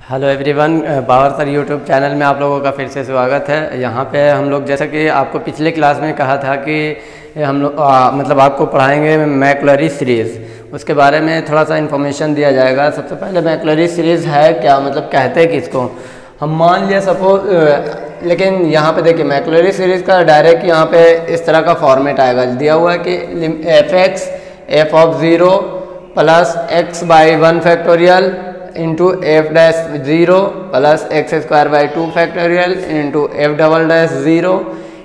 Hello everyone, power sir YouTube channel में आप लोगों का फिर से स्वागत है। यहाँ पे हम लोग जैसा कि आपको पिछले क्लास में कहा था कि हम लोग मतलब आपको पढ़ाएंगे मैक्लरी सीरीज़, उसके बारे में थोड़ा सा इन्फॉर्मेशन दिया जाएगा। सबसे पहले मैक्लरी सीरीज़ है क्या, मतलब कहते हैं किसको। हम मान लिया सपोज, लेकिन यहाँ पे देखिए मैक्लरी सीरीज़ का डायरेक्ट यहाँ पे इस तरह का फॉर्मेट आएगा। दिया हुआ है कि F of 0 plus x by 1 factorial into F dash 0 plus x square by 2 factorial into F double dash 0।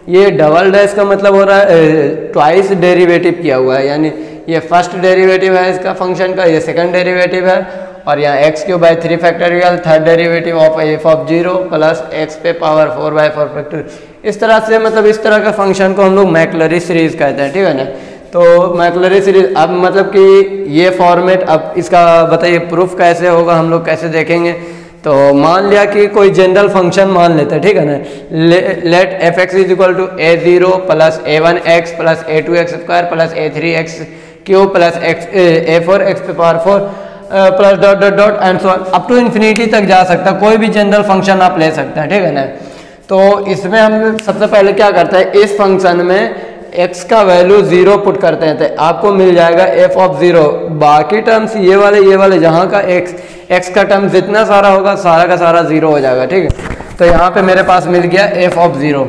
ये डबल डैश का मतलब हो रहा है ट्वाइस डेरिवेटिव किया हुआ है, यानी ये फर्स्ट डेरिवेटिव है इसका फंक्शन का, ये सेकंड डेरिवेटिव है, और यहाँ x cube by 3 factorial third derivative of F of 0 plus x पे पावर 4 बाई 4 फैक्टोरियल। इस तरह से मतलब इस तरह का फंक्शन को हम लोग मैक्लरी सीरीज कहते हैं, ठीक है ना। तो मैक्लरी सीरीज अब मतलब कि ये फॉर्मेट, अब इसका बताइए प्रूफ कैसे होगा, हम लोग कैसे देखेंगे। तो मान लिया कि कोई जनरल फंक्शन मान लेते हैं, ठीक है ना। Let F X is equal to a0 plus a1x plus a2x square plus a3x cube plus a4x पे power 4 plus dot dot dot and so on up to infinity तक जा सकता है। कोई भी जनरल फंक्शन आप ले सकते हैं, ठीक है ना। तो इसमें हम सबसे पहले क्या करते हैं, इस फंक्शन में x का वैल्यू 0 पुट करते हैं तो आपको मिल जाएगा f ऑफ 0। बाकी टर्म्स ये वाले जहाँ का x का टर्म जितना सारा होगा सारा का सारा 0 हो जाएगा, ठीक है। तो यहाँ पे मेरे पास मिल गया f ऑफ 0।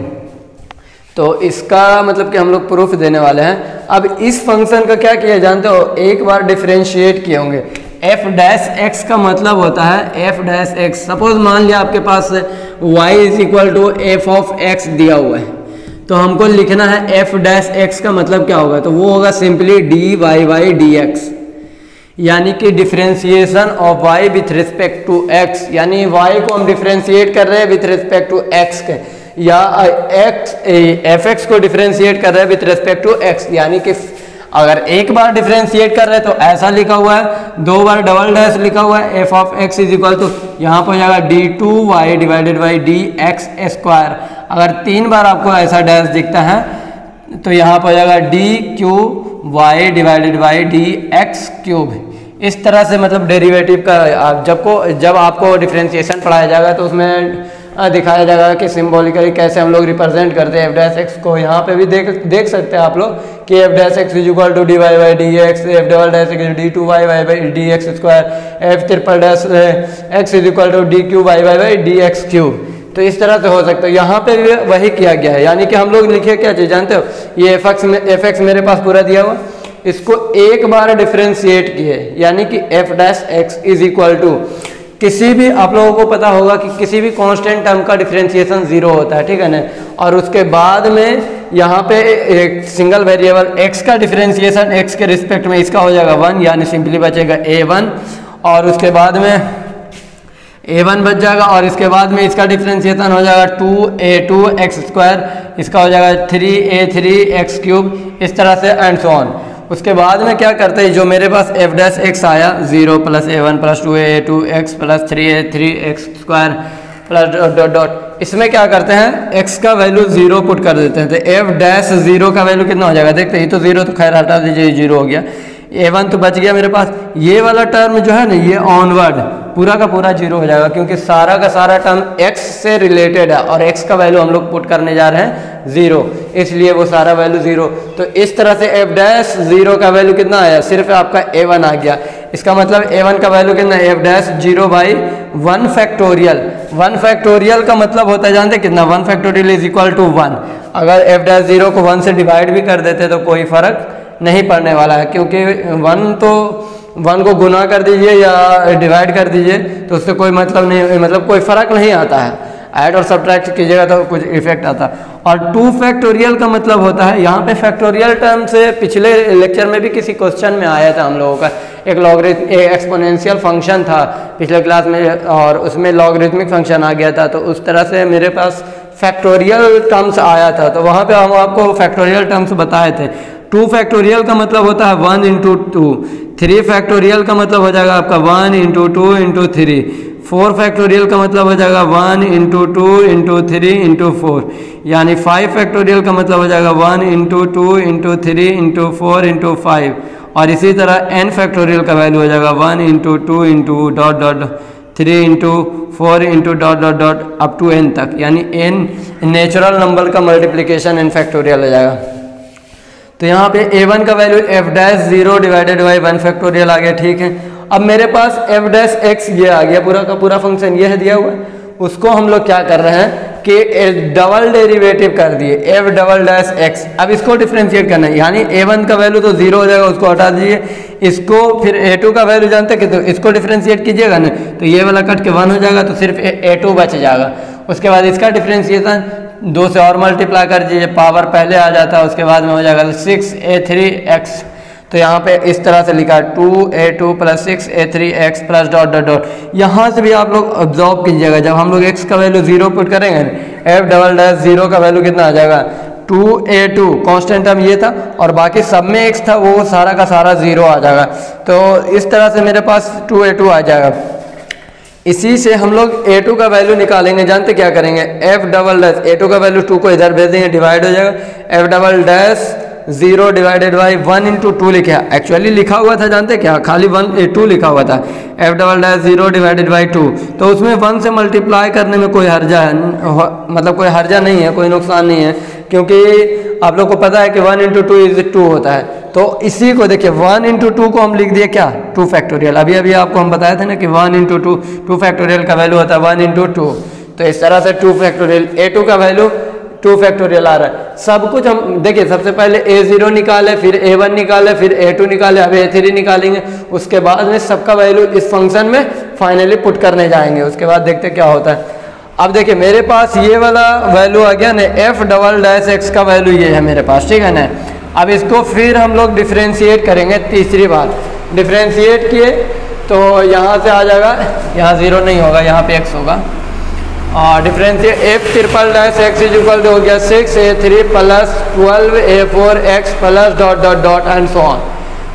तो इसका मतलब कि हम लोग प्रूफ देने वाले हैं। अब इस फंक्शन का क्या किया जानते हो, एक बार डिफरेंशिएट किए होंगे। f डैश x का मतलब होता है f डैश x। सपोज मान लिया आपके पास y is equal to f of x दिया हुआ है, तो हमको लिखना है f डैश x का मतलब क्या होगा, तो वो होगा सिंपली dy बाई dx, यानी कि differentiation of y with respect to x, यानी y को हम डिफरेंशिएट कर रहे हैं विथ रिस्पेक्ट टू x के, या fx को डिफरेंशिएट कर रहे हैं विथ रिस्पेक्ट टू x। यानी कि अगर एक बार डिफरेंशिएट कर रहे हैं तो ऐसा लिखा हुआ है, दो बार डबल डैश लिखा हुआ है f of x is equal to यहाँ पर हो जाएगा d2y divided by dx square. अगर तीन बार आपको ऐसा डैश दिखता है तो यहाँ पर हो जाएगा d cube y divided by dx cube. इस तरह से मतलब डेरिवेटिव का जब आपको डिफरेंशिएशन पढ़ाया जाएगा तो उसमें दिखाया जाएगा कि सिंबॉलिकली कैसे हम लोग रिप्रेजेंट करते हैं एफ डैश एक्स को। यहाँ पे भी देख सकते हैं आप लोग कि F dash X is equal to D Y by D X, F double dash X D two Y by D X square, F triple dash X is equal to D cube Y by D X cube. तो इस तरह से हो सकता है। यहाँ पे भी वही किया गया है, यानी कि हम लोग लिखे क्या चीज़ जानते हो, ये एफ एक्स मेरे पास पूरा दिया हुआ, इसको एक बार डिफरेंशिएट किए, यानी कि F dash X is equal to किसी भी, आप लोगों को पता होगा कि किसी भी कांस्टेंट टर्म का डिफरेंशिएशन 0 होता है, ठीक है ना। और उसके बाद में यहाँ पे एक सिंगल वेरिएबल x का डिफरेंशिएशन x के रिस्पेक्ट में इसका हो जाएगा 1, यानी सिंपली बचेगा a1, और उसके बाद में a1 बच जाएगा, और इसके बाद में इसका डिफरेंशिएशन हो जाएगा 2a2x स्क्वायर, इसका हो जाएगा 3a3 x क्यूब, इस तरह से एंड सो ऑन। उसके बाद में क्या करते हैं, जो मेरे पास f डैश x आया 0 plus a1 plus 2a2x plus 3a3x square plus dot dot dot, इसमें क्या करते हैं x का वैल्यू 0 पुट कर देते हैं। तो f डैश 0 का वैल्यू कितना हो जाएगा, देखते हैं। ये तो 0 तो खैर हटा दीजिए, 0 हो गया, a1 तो बच गया मेरे पास। ये वाला टर्म जो है ना, ये ऑनवर्ड पूरा का पूरा 0 हो जाएगा, क्योंकि सारा का सारा टर्म x से रिलेटेड है और x का वैल्यू हम लोग पुट करने जा रहे हैं 0, इसलिए वो सारा वैल्यू 0। तो इस तरह से f डैश 0 का वैल्यू कितना आया, सिर्फ आपका a1 आ गया। इसका मतलब a1 का वैल्यू कितना है, f dash 0 by 1 factorial. 1 factorial का मतलब होता है जानते कितना, 1 फैक्टोरियल इज इक्वल टू 1। अगर f डैश 0 को 1 से डिवाइड भी कर देते तो कोई फर्क नहीं पड़ने वाला है, क्योंकि 1 को गुना कर दीजिए या डिवाइड कर दीजिए तो उससे कोई मतलब नहीं, मतलब कोई फर्क नहीं आता है। ऐड और सब्ट्रैक्ट कीजिएगा तो कुछ इफेक्ट आता है। और 2 फैक्टोरियल का मतलब होता है, यहाँ पे फैक्टोरियल टर्म से पिछले लेक्चर में भी किसी क्वेश्चन में आया था हम लोगों का, एक लॉगरिथम एक्सपोनेंशियल फंक्शन था पिछले क्लास में, और उसमें लॉगरिथमिक फंक्शन आ गया था। तो उस तरह से मेरे पास फैक्टोरियल टर्म्स आया था, तो वहाँ पे हम आपको फैक्टोरियल टर्म्स बताए थे। 2 फैक्टोरियल का मतलब होता है 1 इंटू 2, 3 फैक्टोरियल का मतलब हो जाएगा आपका 1 इंटू 2 इंटू 3, 4 फैक्टोरियल का मतलब हो जाएगा 1 इंटू 2 इंटू 3 इंटू 4, यानी 5 फैक्टोरियल का मतलब हो जाएगा 1 इंटू 2 इंटू 3 इंटू 4 इंटू 5, और इसी तरह n फैक्टोरियल का वैल्यू हो जाएगा 1 into 2 into dot dot 3 into 4 into dot dot dot up to n तक, यानी n नेचुरल नंबर का मल्टीप्लिकेशन n फैक्टोरियल हो जाएगा। तो यहाँ पे a1 का value f'0 divided by 1 factorial आ गया, ठीक है। अब मेरे पास f' ये आ गया, पूरा का पूरा फंक्शन ये है दिया हुआ है। उसको हम लोग क्या कर रहे हैं कि डबल डेरिवेटिव कर दिए f'(x). अब इसको डिफरेंशिएट करना है, यानी a1 का वैल्यू तो 0 हो जाएगा, उसको हटा दीजिए। इसको फिर a2 का वैल्यू जानते हैं कि, तो इसको डिफरेंशिएट कीजिएगा ना, तो ये वाला कट के 1 हो जाएगा, तो सिर्फ a2 बच जाएगा। उसके बाद इसका डिफरेंशिएशन 2 से और मल्टीप्लाई कर दीजिए, पावर पहले आ जाता है, उसके बाद में हो जाएगा 6a3x। तो यहाँ पे इस तरह से लिखा है 2a2 + 6a3x plus dot dot dot. यहाँ से भी आप लोग ऑब्जर्व कीजिएगा, जब हम लोग x का वैल्यू 0 पुट करेंगे, f'0 का वैल्यू कितना आ जाएगा 2a2, कांस्टेंट टर्म ये था और बाकी सब में x था, वो सारा का सारा 0 आ जाएगा। तो इस तरह से मेरे पास 2a2 आ जाएगा। इसी से हम लोग a2 का वैल्यू निकालेंगे, जानते क्या करेंगे, f'(a2 का वैल्यू 2 को इधर भेज देंगे, डिवाइड हो जाएगा, f'0 डिवाइडेड बाई 1 इंटू 2 लिखा, एक्चुअली लिखा हुआ था जानते क्या, खाली 2 लिखा हुआ था, f'0 डिवाइडेड बाई 2। तो उसमें 1 से मल्टीप्लाई करने में कोई हर्जा है, मतलब कोई हर्जा नहीं है, कोई नुकसान नहीं है, क्योंकि आप लोग को पता है कि 1 इंटू 2 इज 2 होता है। तो इसी को देखिए 1 इंटू 2 को हम लिख दिए क्या, 2 फैक्टोरियल। अभी अभी आपको हम बताए थे ना कि 1 इंटू 2 फैक्टोरियल का वैल्यू होता है 1 इंटू 2। तो इस तरह से 2 फैक्टोरियल, a2 का वैल्यू 2 फैक्टोरियल आ रहा है। सब कुछ हम देखिए, सबसे पहले a0 निकाले, फिर a1 निकाले, फिर a2 निकाले, अब a3 निकालेंगे। उसके बाद में सबका वैल्यू इस फंक्शन में फाइनली पुट करने जाएंगे, उसके बाद देखते क्या होता है। अब देखिए मेरे पास ये वाला वैल्यू आ गया ना, f'(x) का वैल्यू ये है मेरे पास, ठीक है ना। अब इसको फिर हम लोग डिफ्रेंशिएट करेंगे तीसरी बार। डिफ्रेंशिएट किए तो यहाँ से आ जाएगा, यहाँ 0 नहीं होगा, यहाँ पे x होगा, और डिफरेंशिएट f'(x) इज इक्वल हो गया 6a3 + 12a4x plus dot dot dot and so on.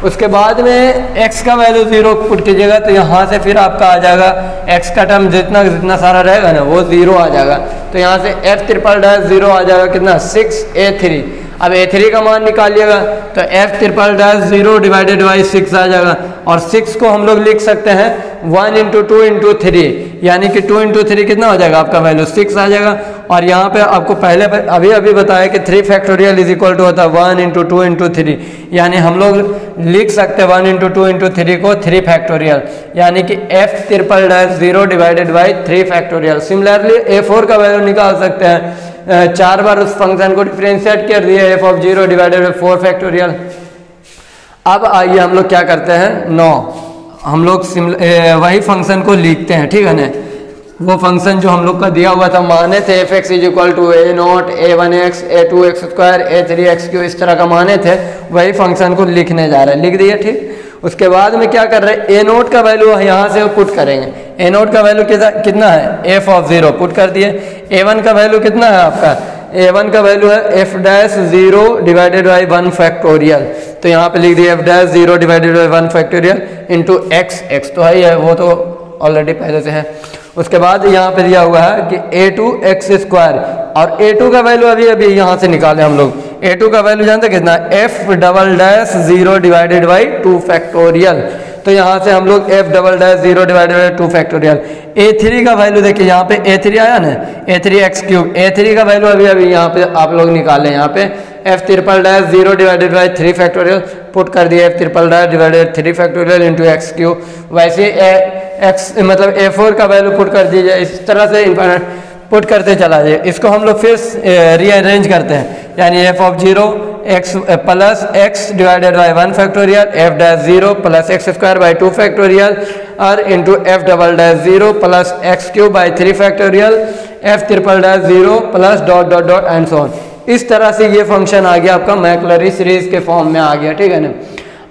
उसके बाद में x का वैल्यू 0 पुट कीजिएगा, तो यहाँ से फिर आपका आ जाएगा x का टर्म जितना सारा रहेगा ना वो 0 आ जाएगा। तो यहाँ से f'0 आ जाएगा कितना, 6a3। अब a3 का मान निकालिएगा, तो f'0 डिवाइडेड बाई 6 आ जाएगा, और 6 को हम लोग लिख सकते हैं 1 इंटू 2 इंटू 3, यानी कि 2 इंटू 3 कितना हो जाएगा आपका वैल्यू 6 आ जाएगा। और यहाँ पे आपको पहले अभी बताया कि 3 फैक्टोरियल इज इक्वल टू होता है 1 इंटू 2 इंटू 3, यानी हम लोग लिख सकते हैं 1 इंटू 2 इंटू 3 को 3 फैक्टोरियल, यानी कि f'0 divided by 3 factorial. Similarly a4 का वैल्यू निकाल सकते हैं, 4 बार उस फंक्शन को डिफरेंशिएट कर दिए, f(0) डिवाइडेड बाई 4 फैक्टोरियल। अब आइए हम लोग क्या करते हैं, 9 हम लोग वही फंक्शन को लिखते हैं, ठीक है ना। वो फंक्शन जो हम लोग का दिया हुआ था, माने थे f(x) is equal to a0 a1x a2x², a3x3, इस तरह का माने थे, वही फंक्शन को लिखने जा रहे हैं, लिख दिए, ठीक। उसके बाद में क्या कर रहे हैं, a0 का वैल्यू यहाँ से पुट करेंगे। a0 का वैल्यू कितना है, f(0) पुट कर दिए। a1 का वैल्यू कितना है आपका, a1 का वैल्यू है f'0 डिवाइडेड बाई 1 फैक्टोरियल। तो यहाँ पे लिख दिए f'0 divided by 1 factorial into x तो है, वो तो ऑलरेडी पहले से है। उसके बाद यहाँ पे दिया हुआ है कि a2x², और a2 का वैल्यू अभी यहाँ से निकाले हम लोग। a2 का वैल्यू जानते कितना, f'0 डिवाइडेड बाई 2 फैक्टोरियल। तो यहाँ से हम लोग f'0 divided by 2 factorial. a3 का वैल्यू देखिए, यहाँ पे a3 आया ना, a3x3, a3 का वैल्यू अभी यहाँ पे आप लोग निकालें। यहाँ पे f'0 divided by 3 factorial put कर दिया, f'0 divided 3 factorial into x3। वैसे x मतलब a4 का वैल्यू पुट कर दीजिए, इस तरह से पुट करते चला जाए। इसको हम लोग फिर रीअरेंज करते हैं, यानी f(0) x plus x divided by 1 factorial, f'0 plus x² by 2 factorial, और into f'0 plus x³ by 3 factorial, f'0 plus dot dot dot and so on. इस तरह से ये फंक्शन आ गया आपका मैक्लरी सीरीज के फॉर्म में आ गया, ठीक है ना।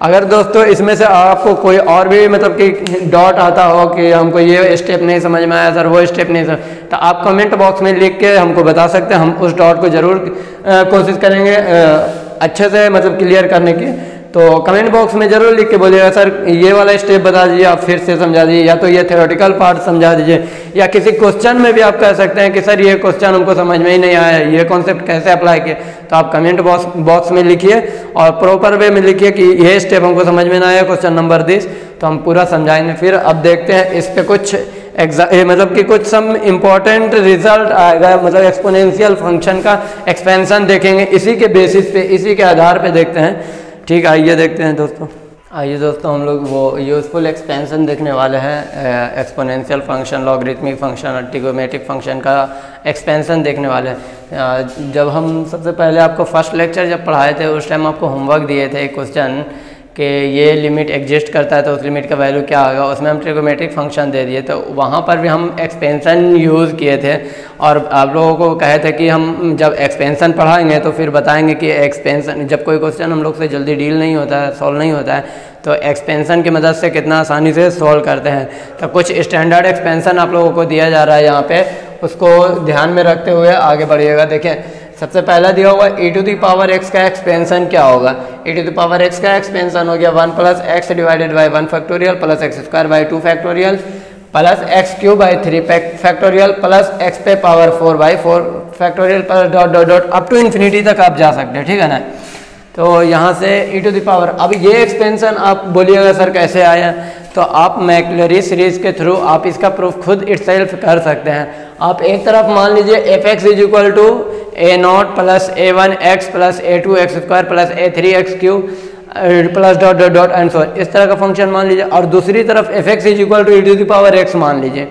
अगर दोस्तों इसमें से आपको कोई और भी मतलब कि डॉट आता हो कि हमको ये स्टेप नहीं समझ में आया सर, वो स्टेप नहीं सर, तो आप कमेंट बॉक्स में लिख के हमको बता सकते हैं। हम उस डॉट को ज़रूर कोशिश करेंगे अच्छे से मतलब क्लियर करने की। तो कमेंट बॉक्स में ज़रूर लिख के बोलिएगा सर ये वाला स्टेप बता दीजिए, आप फिर से समझा दीजिए, या तो ये थ्योरेटिकल पार्ट समझा दीजिए, या किसी क्वेश्चन में भी आप कह सकते हैं कि सर ये क्वेश्चन हमको समझ में ही नहीं आया, ये कॉन्सेप्ट कैसे अप्लाई किए। तो आप कमेंट बॉक्स में लिखिए और प्रॉपर वे में लिखिए कि ये स्टेप हमको समझ में ना आया, क्वेश्चन नंबर 10, तो हम पूरा समझाएंगे। फिर अब देखते हैं इस पर कुछ मतलब कि कुछ सम इम्पोर्टेंट रिजल्ट आएगा, मतलब एक्सपोनेंशियल फंक्शन का एक्सपेंशन देखेंगे, इसी के बेसिस पे, इसी के आधार पे देखते हैं। ठीक, आइए देखते हैं दोस्तों। आइए दोस्तों, हम लोग वो यूज़फुल एक्सपेंशन देखने वाले हैं, एक्सपोनेंशियल फंक्शन, लॉगरिथमिक फंक्शन और ट्रिगोमेट्रिक फंक्शन का एक्सपेंशन देखने वाले हैं। जब हम सबसे पहले आपको फर्स्ट लेक्चर जब पढ़ाए थे उस टाइम आपको होमवर्क दिए थे क्वेश्चन कि ये लिमिट एग्जिस्ट करता है तो उस लिमिट का वैल्यू क्या होगा, उसमें हम ट्रिगोमेट्रिक फंक्शन दे दिए, तो वहाँ पर भी हम एक्सपेंशन यूज़ किए थे और आप लोगों को कहे थे कि हम जब एक्सपेंशन पढ़ाएंगे तो फिर बताएंगे कि एक्सपेंशन, जब कोई क्वेश्चन हम लोग से जल्दी डील नहीं होता है, सॉल्व नहीं होता है, तो एक्सपेंशन की मदद से कितना आसानी से सॉल्व करते हैं। तो कुछ स्टैंडर्ड एक्सपेंशन आप लोगों को दिया जा रहा है यहाँ पे, उसको ध्यान में रखते हुए आगे बढ़िएगा। देखें, सबसे पहला दिया हुआ e to the power x का एक्सपेंशन क्या होगा। e to the power x का एक्सपेंशन हो गया 1 plus x divided by 1 factorial plus x square by 2 factorial plus x cube by 3 factorial plus x पे power 4 by 4 factorial plus dot dot dot up to infinity तक आप जा सकते हैं। ठीक है ना। तो यहाँ से e टू दी पावर, अब ये एक्सपेंशन आप बोलिएगा सर कैसे आया, तो आप मैक्लरी सीरीज के थ्रू आप इसका प्रूफ खुद इटसेल्फ कर सकते हैं। आप एक तरफ मान लीजिए F X is equal to A naught plus A one X plus A two X square plus A three X cube plus dot dot dot and so, इस तरह का फंक्शन मान लीजिए, और दूसरी तरफ F X is equal to E to the power X मान लीजिए।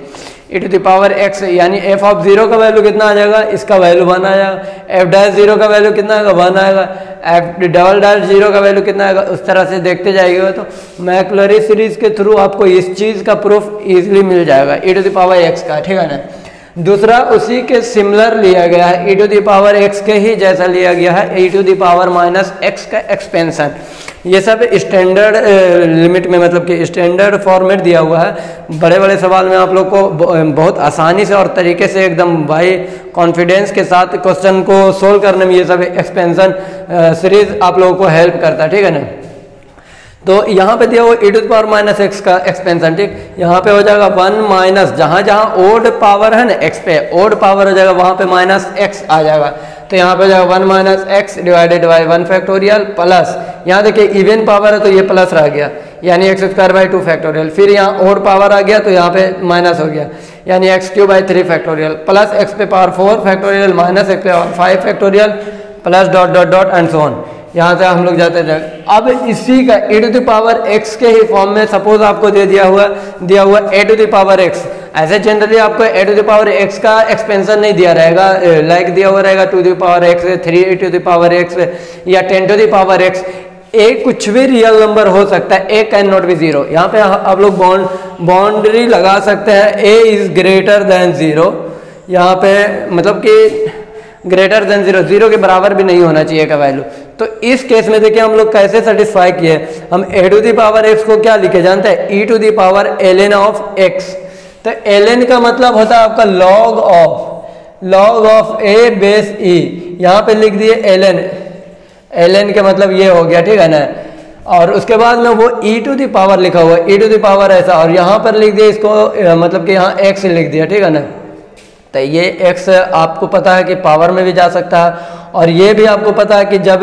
E to the power X यानी एफ ऑफ जीरो का वैल्यू कितना आ जाएगा, इसका वैल्यू 1 आ जाएगा, एफ डैश जीरो का वैल्यू कितना आएगा 1 आएगा, एफ डबल डैश जीरो का वैल्यू कितना आएगा, उस तरह से देखते जाएगा। तो मैक्लरी सीरीज के थ्रू आपको इस चीज़ का प्रूफ इजीली मिल जाएगा ई टू द पावर एक्स का। ठीक है ना। दूसरा उसी के सिमिलर लिया गया है, e to the power x के ही जैसा लिया गया है e to the power minus x का एक्सपेंशन। ये सब स्टैंडर्ड लिमिट में, मतलब कि स्टैंडर्ड फॉर्मेट दिया हुआ है। बड़े बड़े सवाल में आप लोग को बहुत आसानी से और तरीके से एकदम भाई कॉन्फिडेंस के साथ क्वेश्चन को सोल्व करने में ये सब एक्सपेंशन सीरीज आप लोगों को हेल्प करता है। ठीक है ना। तो यहाँ पे दिया हुआ e to the power minus x का एक्सपेंशन। ठीक, यहाँ पे हो जाएगा 1 माइनस, जहाँ जहाँ ओड पावर है ना एक्स पे, ओड पावर हो जाएगा वहाँ पे माइनस एक्स आ जाएगा, तो यहाँ पे हो जाएगा 1 minus x divided by 1 factorial plus, यहाँ देखिए इवन पावर है तो ये प्लस रह गया यानी एक्स स्क्वायर बाई 2 फैक्टोरियल, फिर यहाँ ओड पावर आ गया तो यहाँ पे माइनस हो गया यानी x cube by 3 factorial plus x पे पावर 4 फैक्टोरियल माइनस एक्स पे power 5 factorial plus dot dot dot and so on. यहाँ से हम लोग जाते हैं। अब इसी का e to the power x के ही फॉर्म में सपोज आपको दिया हुआ a to the power x, ऐसे जनरली आपको a to the power x का एक्सपेंशन नहीं दिया रहेगा, लाइक दिया हुआ रहेगा 2 to the power x, 3 to the power x या 10 to the power x। a कुछ भी रियल नंबर हो सकता है, a can not be zero. यहाँ पे आप लोग बाउंड्री लगा सकते हैं a is greater than zero, यहाँ पे मतलब कि ग्रेटर देन जीरो, जीरो के बराबर भी नहीं होना चाहिए का वैल्यू। तो इस केस में देखिए हम लोग कैसे सेटिस्फाई किए, हम a to the power x को क्या लिखे जानते हैं, e to the power ln of x. तो ln का मतलब होता है आपका log of a base e, यहाँ पे लिख दिए ln का मतलब ये हो गया। ठीक है ना। और उसके बाद में वो ई टू दी पावर लिखा हुआ है, ई टू दी पावर ऐसा, और यहाँ पर लिख दिया इसको मतलब कि यहाँ एक्स लिख दिया। ठीक है ना। तो ये x आपको पता है कि पावर में भी जा सकता है, और ये भी आपको पता है कि जब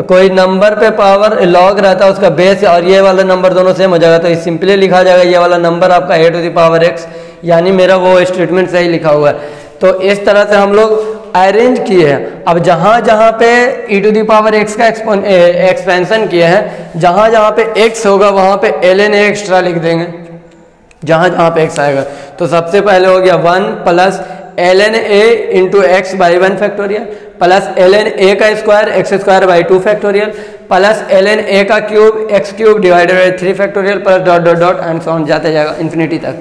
कोई नंबर पे पावर लॉग रहता है उसका बेस और ये वाला नंबर दोनों सेम हो जाएगा, तो ये सिंपली लिखा जाएगा ये वाला नंबर आपका a to the power x, यानी मेरा वो स्टेटमेंट सही लिखा हुआ है। तो इस तरह से हम लोग अरेंज किए हैं। अब जहाँ जहाँ पे e to the power x का एक्सपेंशन किए हैं, जहाँ जहाँ पे x होगा वहाँ पे ln a एक्स्ट्रा लिख देंगे, जहाँ जहाँ पे x आएगा। तो सबसे पहले हो गया 1 plus ln a into x by 1 factorial plus ln a का square x square by 2 factorial plus ln a का cube x cube divided by 3 factorial plus dot dot dot and so on जाते जाएगा infinity तक।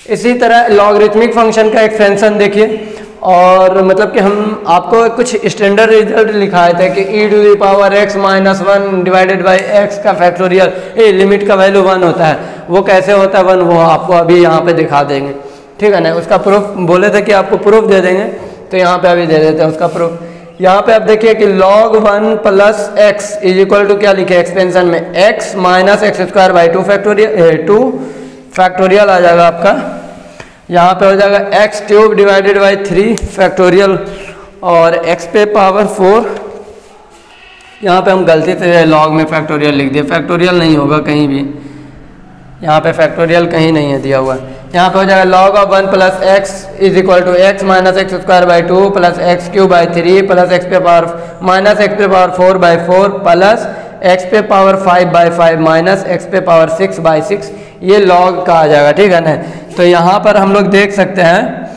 इसी तरह logarithmic function का expansion देखिए, और मतलब कि हम आपको कुछ स्टैंडर्ड रिजल्ट लिखाए थे कि e to the power x minus 1 divided by x का फैक्टोरियल, ये लिमिट का वैल्यू 1 होता है। वो कैसे होता है 1, वो आपको अभी यहाँ पे दिखा देंगे। ठीक है ना। उसका प्रूफ बोले थे कि आपको प्रूफ दे देंगे, तो यहाँ पे अभी दे देते हैं उसका प्रूफ। यहाँ पे आप देखिए कि log 1 plus x is equal to क्या लिखे एक्सपेंशन में, x minus x square by 2 factorial आ जाएगा आपका। यहाँ पे हो जाएगा x cube divided by 3 factorial और x पे पावर 4। यहाँ पे हम गलती से log में फैक्टोरियल लिख दिए, फैक्टोरियल नहीं होगा कहीं भी, यहाँ पे फैक्टोरियल कहीं नहीं है दिया हुआ। यहाँ पे हो जाएगा log of 1 plus x is equal to X minus x square by 2 plus X cube by 3 plus x पे पावर माइनस एक्स पे पावर 4 बाई 4 प्लस एक्स पे पावर 5 बाई 5 माइनस एक्स पे पावर 6 बाई 6, ये log का आ जाएगा। ठीक है ना। तो यहाँ पर हम लोग देख सकते हैं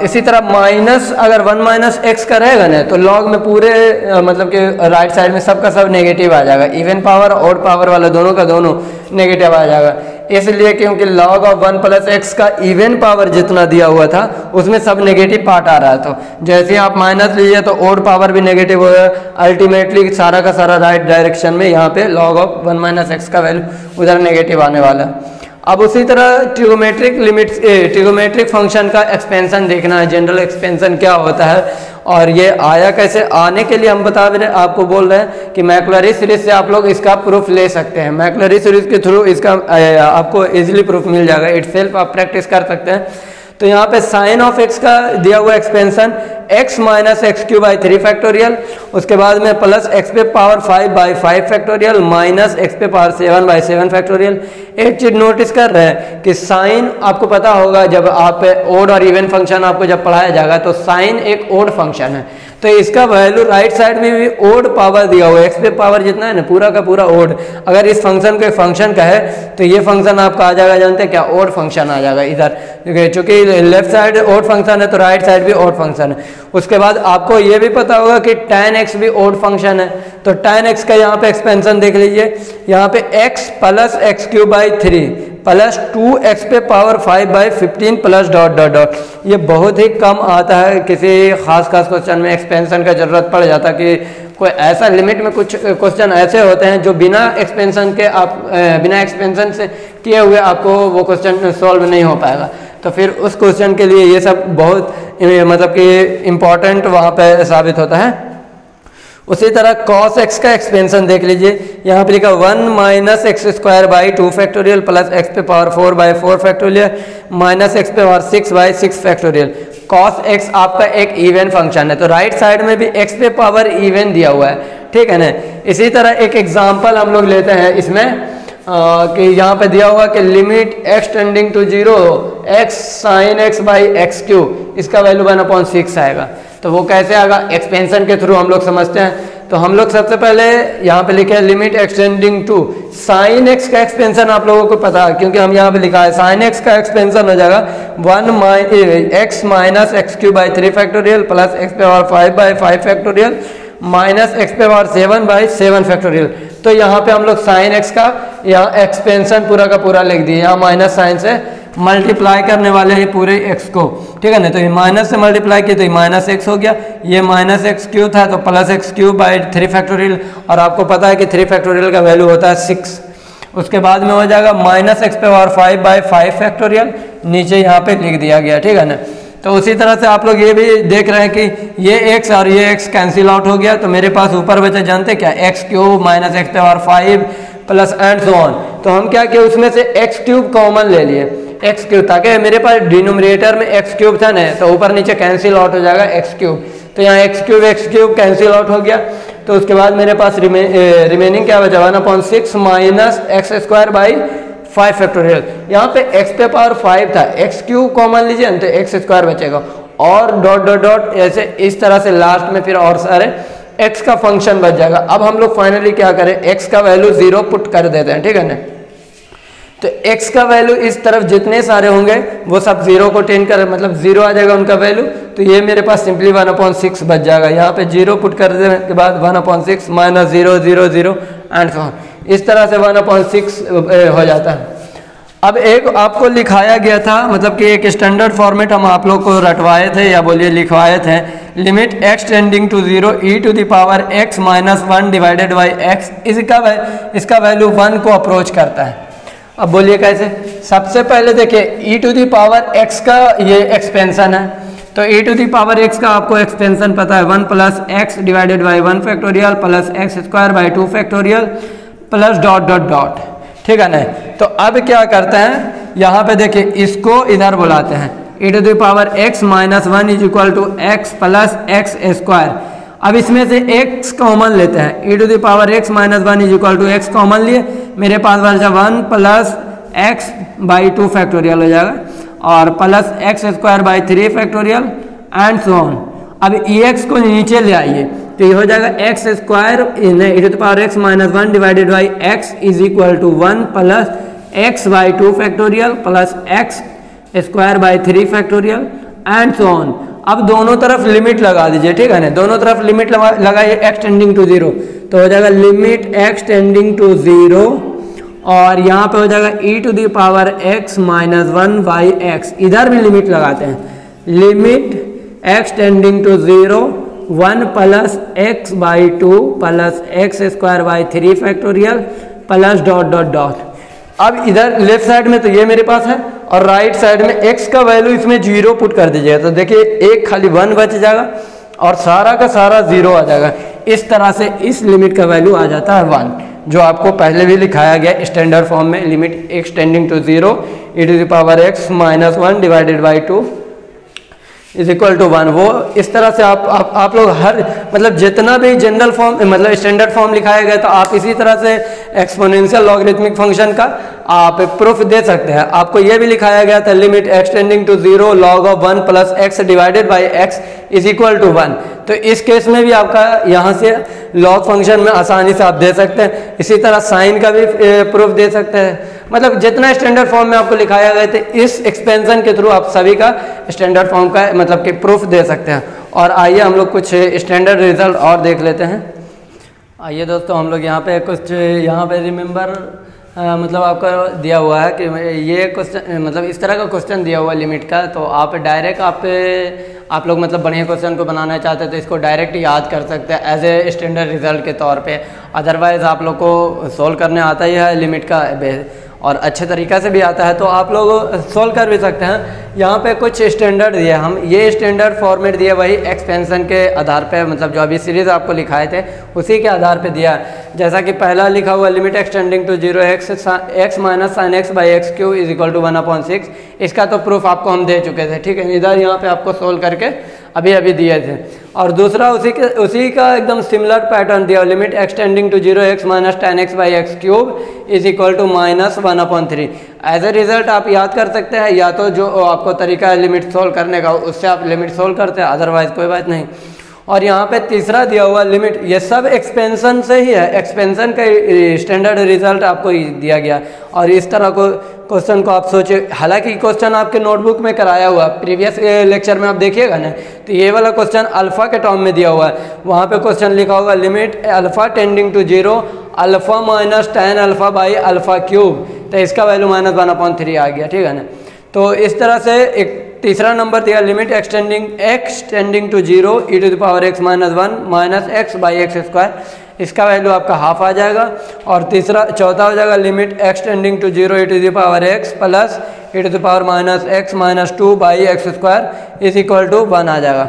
इसी तरह माइनस अगर 1 माइनस एक्स का रहेगा ना तो लॉग में पूरे मतलब कि राइट साइड में सबका सब नेगेटिव आ जाएगा, इवन पावर ऑड पावर वाला दोनों का दोनों नेगेटिव आ जाएगा। इसलिए क्योंकि लॉग ऑफ 1 प्लस एक्स का इवन पावर जितना दिया हुआ था उसमें सब नेगेटिव पार्ट आ रहा है, तो जैसे ही आप माइनस लीजिए तो ऑड पावर भी नेगेटिव होगा, अल्टीमेटली सारा का सारा राइट डायरेक्शन में यहाँ पे लॉग ऑफ 1 माइनस एक्स का वैल्यू उधर नेगेटिव आने वाला है। अब उसी तरह ट्रिगोमेट्रिक लिमिट्स ट्रिगोमेट्रिक फंक्शन का एक्सपेंशन देखना है, जनरल एक्सपेंशन क्या होता है और ये आया कैसे। आने के लिए हम बता रहे आपको बोल रहे हैं कि मैक्लरी सीरीज से आप लोग इसका प्रूफ ले सकते हैं, मैक्लरी सीरीज के थ्रू इसका आपको इजीली प्रूफ मिल जाएगा, इट सेल्फ आप प्रैक्टिस कर सकते हैं। तो यहाँ पे साइन ऑफ एक्स का दिया हुआ expansion x minus x cube by 3 factorial, उसके बाद में प्लस एक्स पे power 5 by 5 factorial minus x पे पावर 7 बाई 7 फैक्टोरियल। एक चीज नोटिस कर रहे हैं कि साइन आपको पता होगा जब आप ओड और इवन फंक्शन आपको जब पढ़ाया जाएगा तो साइन एक ओड फंक्शन है, तो इसका वैल्यू राइट साइड में भी ओड पावर दिया हुआ है, एक्स पे पावर जितना है ना पूरा का पूरा ओड। अगर इस फंक्शन को फंक्शन का है तो ये फंक्शन आपका आ जाएगा, जानते हैं क्या, ओड फंक्शन आ जाएगा इधर, चूंकि लेफ्ट साइड ओड फंक्शन है तो राइट साइड भी ओड फंक्शन है। उसके बाद आपको ये भी पता होगा कि tan x भी ओड फंक्शन है, तो tan x का यहाँ पे एक्सपेंशन देख लीजिए, यहाँ पे x plus X cube by 3 plus 2x पे power 5 by 15 plus dot dot dot. ये बहुत ही कम आता है, किसी खास क्वेश्चन में एक्सपेंशन का जरूरत पड़ जाता है कि कोई ऐसा लिमिट में कुछ क्वेश्चन ऐसे होते हैं जो बिना एक्सपेंशन के आप बिना एक्सपेंशन से किए हुए आपको वो क्वेश्चन सॉल्व नहीं हो पाएगा। तो फिर उस क्वेश्चन के लिए ये सब बहुत मतलब कि इम्पॉर्टेंट वहाँ पे साबित होता है। उसी तरह cos x का एक्सपेंशन देख लीजिए, यहाँ पे लिखा 1 minus x square by 2 factorial plus x पे power 4 by 4 factorial minus x पे power 6 by 6 factorial. cos x आपका एक इवन फंक्शन है, तो राइट साइड में भी x पे पावर इवन दिया हुआ है, ठीक है ना। इसी तरह एक एग्जाम्पल हम लोग लेते हैं इसमें कि यहाँ पे दिया हुआ कि limit x tending to 0 x sine x by x cube, इसका वैल्यू 1/6 आएगा। तो वो कैसे आएगा, एक्सपेंशन के थ्रू हम लोग समझते हैं। तो हम लोग सबसे पहले यहाँ पे लिखे हैं limit extending to sine x का एक्सपेंशन आप लोगों को पता है, क्योंकि हम यहाँ पे लिखा है साइन x का एक्सपेंशन हो जाएगा 1 x minus x cube by 3 factorial plus x पे power 5 by 5 factorial minus x पे पावर 7 बाई 7 फैक्टोरियल। तो यहाँ पे हम लोग साइन x का यहाँ एक्सपेंशन पूरा का पूरा लिख दिए, यहाँ माइनस साइन से मल्टीप्लाई करने वाले हैं पूरे x को, ठीक है ना। तो ये माइनस से मल्टीप्लाई किया तो ये माइनस एक्स हो गया, ये माइनस एक्स क्यू था तो plus X cube by 3 factorial, और आपको पता है कि 3 फैक्टोरियल का वैल्यू होता है 6। उसके बाद में हो जाएगा माइनस एक्स पे पावर 5 बाई 5 फैक्टोरियल, नीचे यहाँ पे लिख दिया गया, ठीक है ना। तो उसी तरह से आप लोग ये भी देख रहे हैं कि ये x और ये x कैंसिल आउट हो गया, तो मेरे पास ऊपर बचा जानते क्या, एक्स क्यूब माइनस एक्स पे power 5 plus and so on. तो हम क्या किए उसमें से एक्स क्यूब कॉमन ले लिए, एक्स क्यूब, ताकि मेरे पास डिनोमिनेटर में एक्स क्यूब था ना तो ऊपर नीचे कैंसिल आउट हो जाएगा एक्स क्यूब, तो यहाँ एक्स क्यूब कैंसिल आउट हो गया। तो उसके बाद मेरे पास रिमेनिंग क्या बचा 1/6 minus x square by 5 factorial. यहाँ पे x पे पावर 5 था, एक्स क्यूब कॉमन लीजिए तो एक्स स्क्वायर बचेगा, और डॉट डॉट डॉट ऐसे इस तरह से लास्ट में फिर और सारे x का फंक्शन बच जाएगा। अब हम लोग फाइनली क्या करें, x का वैल्यू 0 पुट कर देते हैं, ठीक है ना। तो x का वैल्यू इस तरफ जितने सारे होंगे वो सब 0 को टेन कर मतलब 0 आ जाएगा उनका वैल्यू, तो ये मेरे पास सिंपली 1/6 बच जाएगा। यहाँ पे 0 पुट कर देने के बाद 1/6 माइनस 0 0 0 एंड सो ऑन, इस तरह से 1/6 हो जाता है। अब एक आपको लिखाया गया था, मतलब कि एक स्टैंडर्ड फॉर्मेट हम आप लोग को रटवाए थे या बोलिए लिखवाए थे, limit x tending to 0 e to the power x minus 1 divided by x, इसका वैल्यू 1 को अप्रोच करता है। अब बोलिए कैसे, सबसे पहले देखिए e to the power x का ये एक्सपेंशन है, तो e to the power x का आपको एक्सपेंशन पता है 1 plus x divided by 1 factorial plus x square by 2 factorial plus dot dot dot, ठीक है ना। तो अब क्या करते हैं, यहाँ पे देखिए इसको इधर बुलाते हैं e to the power x minus 1 is equal to X plus x square. अब इसमें से x कॉमन लेते हैं, e to the power x minus 1 is equal to X common लिए, मेरे पास बचा 1 प्लस x/2 फैक्टोरियल हो जाएगा और plus x² 3 factorial and so on. अब ex को नीचे ले आइए तो ये हो जाएगा x² e⁻x-1 divided by x is equal to 1 plus x/2 factorial plus x² 3 factorial and so on. अब दोनों तरफ लिमिट लगा दीजिए, ठीक है ना, दोनों तरफ लिमिट लगाइए x टेंडिंग टू 0 तो हो जाएगा लिमिट x टेंडिंग टू 0 और यहाँ पे हो जाएगा e⁻x-1 बाई x। इधर भी लिमिट लगाते हैं, limit x tending to 0 1 plus x/2 plus x² 3 factorial plus dot dot dot. अब इधर लेफ्ट साइड में तो ये मेरे पास है और राइट साइड में x का वैल्यू इसमें 0 पुट कर दीजिएगा तो देखिए एक खाली 1 बच जाएगा और सारा का सारा 0 आ जाएगा। इस तरह से इस लिमिट का वैल्यू आ जाता है 1, जो आपको पहले भी लिखाया गया स्टैंडर्ड फॉर्म में, limit x tending to 0 e⁻x-1 divided by 2 is equal to 1। वो इस तरह से आप लोग हर मतलब जितना भी जनरल फॉर्म मतलब स्टैंडर्ड फॉर्म लिखाया गया तो आप इसी तरह से एक्सपोनेंशियल लॉगरिथमिक फंक्शन का आप प्रूफ दे सकते हैं। आपको ये भी लिखाया गया था limit x tending to 0 log of 1 plus x divided by x is equal to 1। तो इस केस में भी आपका यहाँ से लॉग फंक्शन में आसानी से आप दे सकते हैं। इसी तरह साइन का भी प्रूफ दे सकते हैं। मतलब जितना स्टैंडर्ड फॉर्म में आपको लिखाया गया था इस एक्सपेंशन के थ्रू आप सभी का स्टैंडर्ड फॉर्म का मतलब कि प्रूफ दे सकते हैं। और आइए हम लोग कुछ स्टैंडर्ड रिजल्ट और देख लेते हैं। आइए दोस्तों हम लोग यहाँ पे कुछ यहाँ पे रिमेंबर मतलब आपका दिया हुआ है कि ये क्वेश्चन मतलब इस तरह का क्वेश्चन दिया हुआ है लिमिट का, तो आप डायरेक्ट आप लोग मतलब बढ़िया क्वेश्चन को बनाना चाहते हैं तो इसको डायरेक्ट याद कर सकते हैं एज ए स्टैंडर्ड रिजल्ट के तौर पे। अदरवाइज़ आप लोग को सोल्व करने आता ही है लिमिट का और अच्छे तरीक़ा से भी आता है तो आप लोग सोल्व कर भी सकते हैं। यहाँ पे कुछ स्टैंडर्ड दिए, हम ये स्टैंडर्ड फॉर्मेट दिए वही एक्सपेंशन के आधार पे, मतलब जो अभी सीरीज़ आपको लिखाए थे उसी के आधार पे दिया। जैसा कि पहला लिखा हुआ limit extending to 0 x minus sine x by x cube is equal to 1/6, इसका तो प्रूफ आपको हम दे चुके थे, ठीक है। इधर यहाँ पे आपको सोल्व करके अभी दिए थे। और दूसरा उसी का एकदम सिमिलर पैटर्न दिया, limit extending to 0 x minus tan x by x cube is equal to -1/3। As a result आप याद कर सकते हैं, या तो जो आपको तरीका है लिमिट सोल्व करने का उससे आप लिमिट सोल्व करते हैं, अदरवाइज कोई बात नहीं। और यहाँ पे तीसरा दिया हुआ लिमिट, ये सब एक्सपेंशन से ही है, एक्सपेंशन का स्टैंडर्ड रिजल्ट आपको दिया गया। और इस तरह को क्वेश्चन को आप सोचिए, हालांकि क्वेश्चन आपके नोटबुक में कराया हुआ, प्रीवियस लेक्चर में आप देखिएगा ना तो ये वाला क्वेश्चन अल्फा के टर्म में दिया हुआ है। वहाँ पे क्वेश्चन लिखा होगा limit alpha tending to 0 alpha minus tan alpha by alpha cube, तो इसका वैल्यू -1/3 आ गया, ठीक है ना। तो इस तरह से एक तीसरा नंबर दिया limit extending to 0 e⁻x-1 minus x by x square, इसका वैल्यू आपका हाफ आ जाएगा। और चौथा हो जाएगा limit extending to 0 e⁻x plus e⁻x minus 2 by x square is equal to 1 आ जाएगा।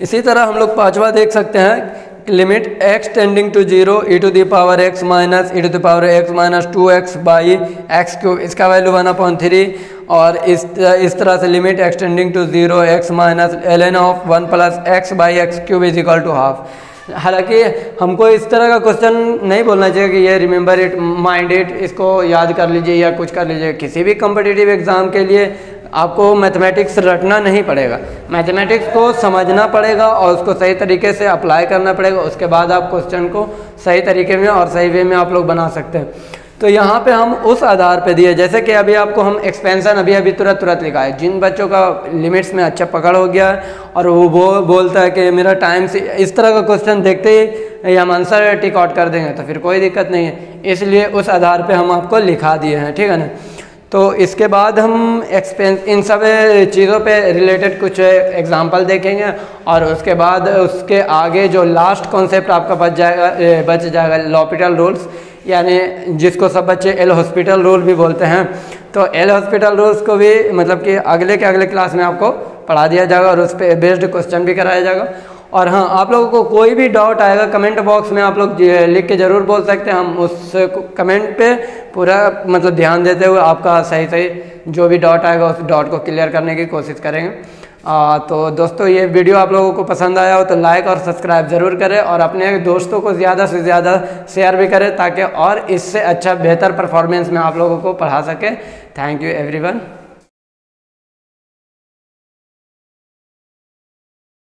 इसी तरह हम लोग पांचवा देख सकते हैं limit extending to 0 e⁻x minus e⁻x minus 2x by x cube, इसका वैल्यू 1/3। और इस तरह से limit x tending to 0 x minus ln of 1 plus x by x cube is equal to half. हालांकि हमको इस तरह का क्वेश्चन नहीं बोलना चाहिए कि ये रिमेंबर इट, माइंड इट, इसको याद कर लीजिए या कुछ कर लीजिए। किसी भी कॉम्पिटिटिव एग्जाम के लिए आपको मैथमेटिक्स रटना नहीं पड़ेगा, मैथमेटिक्स को समझना पड़ेगा और उसको सही तरीके से अप्लाई करना पड़ेगा। उसके बाद आप क्वेश्चन को सही तरीके में और सही वे में आप लोग बना सकते हैं। तो यहाँ पे हम उस आधार पे दिए, जैसे कि अभी आपको हम एक्सपेंशन अभी तुरंत लिखा है। जिन बच्चों का लिमिट्स में अच्छा पकड़ हो गया है और वो बोलता है कि मेरा टाइम से इस तरह का क्वेश्चन देखते ही हम आंसर टिक आउट कर देंगे तो फिर कोई दिक्कत नहीं है, इसलिए उस आधार पे हम आपको लिखा दिए हैं, ठीक है ना। तो इसके बाद हम इन सब चीज़ों पे रिलेटेड कुछ एग्जांपल देखेंगे और उसके बाद उसके आगे जो लास्ट कॉन्सेप्ट आपका बच जाएगा लॉपिटल रूल्स, यानी जिसको सब बच्चे एल हॉस्पिटल रूल भी बोलते हैं। तो एल हॉस्पिटल रूल्स को भी मतलब कि अगले क्लास में आपको पढ़ा दिया जाएगा और उस पर बेस्ड क्वेश्चन भी कराया जाएगा। और हाँ, आप लोगों को कोई भी डाउट आएगा कमेंट बॉक्स में आप लोग लिख के ज़रूर बोल सकते हैं। हम उस कमेंट पे पूरा मतलब ध्यान देते हुए आपका सही जो भी डाउट आएगा उस डाउट को क्लियर करने की कोशिश करेंगे। तो दोस्तों ये वीडियो आप लोगों को पसंद आया हो तो लाइक और सब्सक्राइब ज़रूर करें और अपने दोस्तों को ज़्यादा से ज़्यादा शेयर भी करें ताकि और इससे अच्छा बेहतर परफॉर्मेंस में आप लोगों को पढ़ा सके। Thank you everyone.